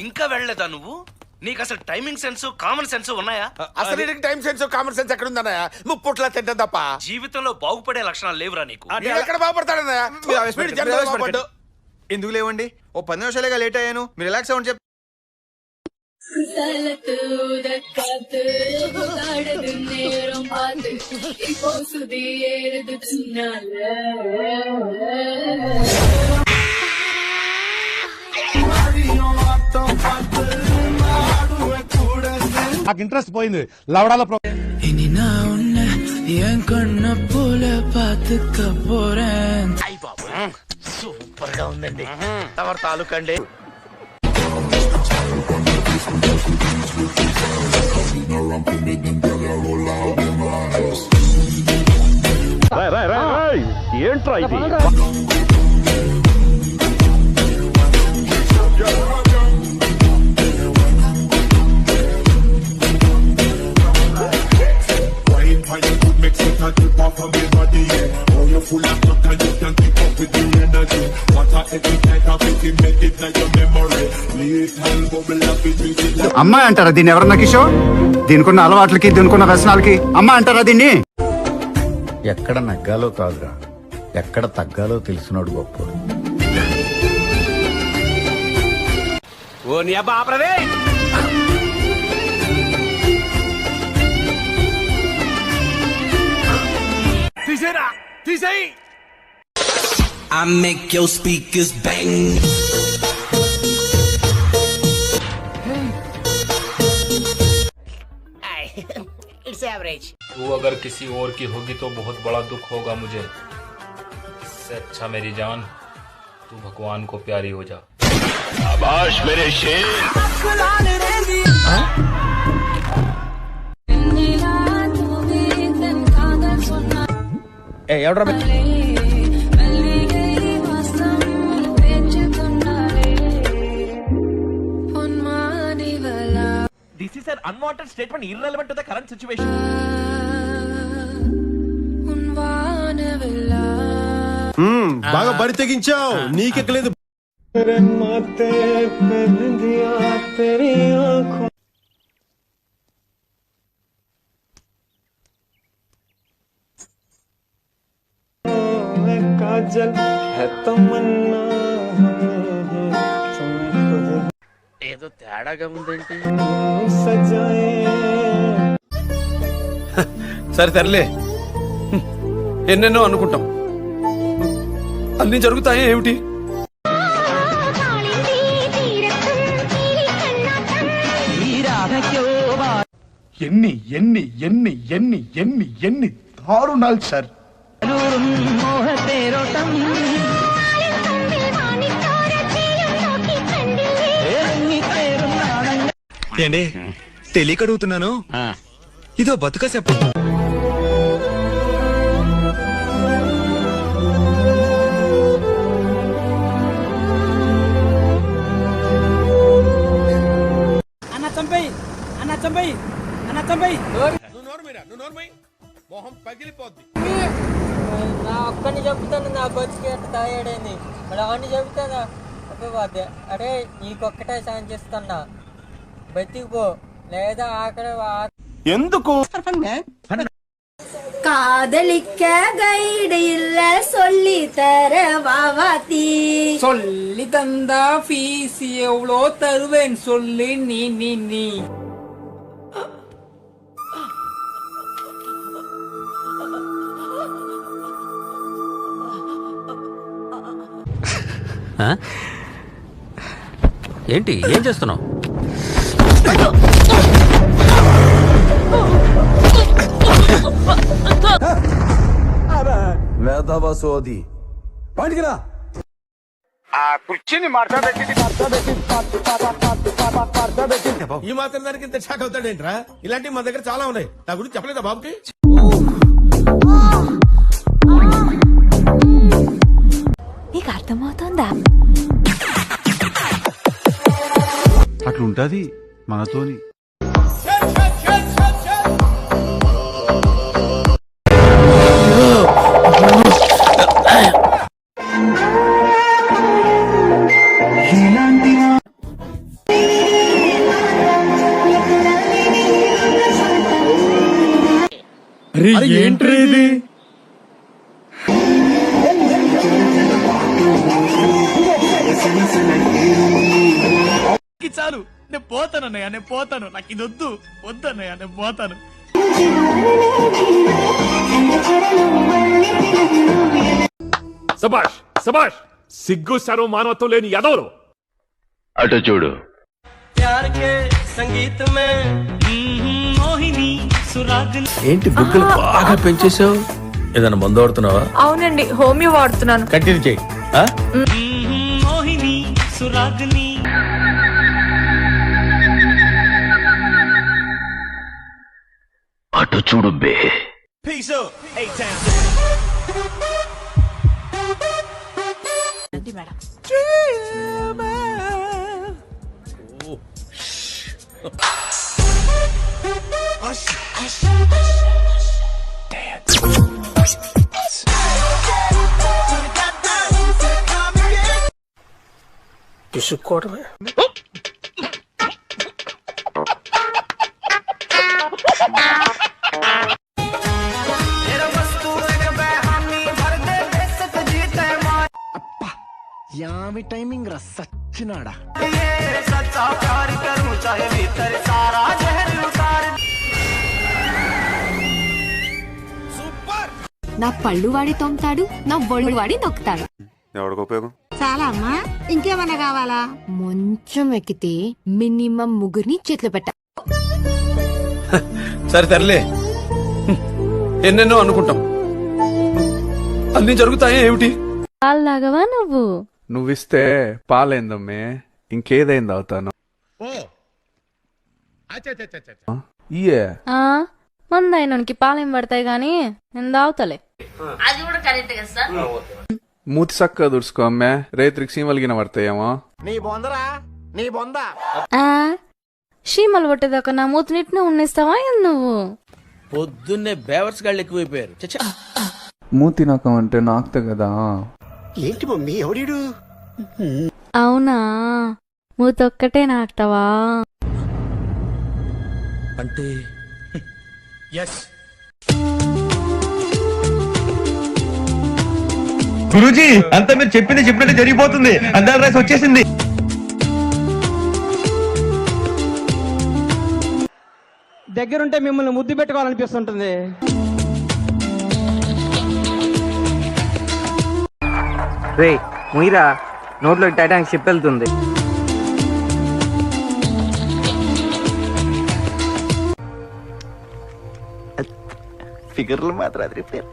ఇంకా వెళ్ళలేదా నువ్వు? నీకు అసలు టైమింగ్ సెన్స్ కామన్ సెన్స్ ఉన్నాయా? అసలు నీకు టైం సెన్స్ కామన్ సెన్స్ ఎక్కడ ఉందన్నయ్య? ముప్పుట్లా తింటాం తప్ప జీవితంలో బాగుపడే లక్షణాలు లేవురా నీకు. ఎక్కడ బాగుపడతాడన్నయ్య? ఎందుకు లేవండి? ఓ 10 నిమిషాలుగా లేట్ అయ్యాను, మీరు రిలాక్స్ అవ్వండి. చెప్పి నాకు ఇంట్రెస్ట్ పోయింది లవడాల సూపర్ గా ఉందండి. తమరు తాలూకండి. ఏంట్రా ఇది? అమ్మాయి అంటారా దీన్ని? ఎవరన్నా కిషోర్, దీనికున్న అలవాట్లకి దీనికున్న వ్యసనాలకి అమ్మ అంటారా దీన్ని? ఎక్కడ నగ్గాలో కాదురా, ఎక్కడ తగ్గాలో తెలిసినోడు గొప్పోడు. ఓ నీ అబ్బా ఆపరదే. తీసేరా, తీసేయి. I make your speakers bang. It's average. तू अगर किसी और की होगी तो बहुत बड़ा दुख होगा मुझे। इससे अच्छा मेरी जान तू भगवान को प्यारी हो जा। शाबाश मेरे शेर। This is an unwanted statement irrelevant to the current situation. బాగా బరి తెగించావు, నీకెక్కలేదు. ఏదో తేడాగా ఉందేంటి? సరే తరలే, ఎన్నెన్నో అనుకుంటాం, అన్ని జరుగుతాయి ఏమిటి? ఎన్ని ఎన్ని ఎన్ని ఎన్ని ఎన్ని ఎన్ని దారుణాలు సార్. ఏండి తెలియక అడుగుతున్నాను, ఇదో బతుక చెప్పండి. మొహం పగిలిపోద్ది. నా ఒక్కడిని చెబుతాను, నా బతికి అట్ట తాగాడేంది, మరి అవన్నీ చెబుతానా? అదే అరే నీకొక్కటే సాయం చేస్తున్నా, బతికిపో లేదా ఆఖరి ఎందుకు? காதலிக்க கைடு இல்ல சொல்லி தர வாவாத்தி. சொல்லி தந்தா ஃபீஸ் எவ்வளோ தருவேன் சொல்லி நீ நீ நீ ఏంటి ఏం చేస్తున్నావు? వేదవసోది పాటికిరా. ఆ కుర్చీని మాట్లాడబెట్టి ఈ మాత్రం దానికి ఇంత షాక్ అవుతాడేంట్రా? ఇలాంటివి మన దగ్గర చాలా ఉన్నాయి. నా గురించి చెప్పలేదా బాబుకి? నీకు అర్థమవుతుందా? అట్లుంటది మనతోని. ఏంట్రీ ఇది? చాలు నేను పోతాను అన్నయ్య, నేను పోతాను. నాకు ఇది వద్దు, వద్దన్నయ్య, నేను పోతాను. సబాష్ సబాష్, సిగ్గు శరం మానవత్వం లేని ఎదవరు. అటు చూడు. ఏంటి బుగ్గలు బాగా పెంచేసావు? ఏదైనా మందు వాడుతున్నావా? అవునండి, హోమియో వాడుతున్నాను. కంటిన్యూ చేయి. అటు చూడు బే. పిసుక్కోవడమే. టైమింగ్ రా సచ్చినాడా. నా పళ్ళు వాడి తొమ్ముతాడు, నా బొళ్ళు వాడి నొక్కుతాడు. ఎవరికి ఉపయోగం? చాలా అమ్మా, ఇంకేమన్నా కావాలా? మంచం ఎక్కితే మినిమం ముగ్గురిని చేతిలో పెట్ట. సరే తరలే, ఎన్నెన్నో అనుకుంటాం, అన్ని జరుగుతాయే ఏమిటి? పాలు తాగవా నువ్వు? నువ్విస్తే పాలైందమ్మే, ఇంకేదైంది అవుతాను. ఇయే మందైనకి పాలేం పడతాయి గాని నేను తాగుతలే. మూతి సక్క దుడుచుకో అమ్మే, రేత్రికి సీమలిగిన పడతాయేమో. షీమలు పట్టేదాకా నా మూతి నిట్నే ఉన్నిస్తావా నువ్వు? పొద్దున్నే బేవర్స్ గాళ్ళు ఎక్కువైపోయారు. చచ్చా. మూతి నకం అంటే నాకుతే కదా. ఏంటి మమ్మీ ఎవడీడు? అవునా, మూతొక్కటే నాకుతావా? అంటే ఎస్. గురూజీ, అంతా మీరు చెప్పింది చెప్పినట్టు జరిగిపోతుంది. అందాల రైస్ వచ్చేసింది. దగ్గరుంటే మిమ్మల్ని ముద్దు పెట్టుకోవాలనిపిస్తుంటుంది. రే ముయిరా, నోట్లో టైటానిక్ షిప్ వెళ్తుంది. ఫిగర్లు మాత్రం రిపేర్.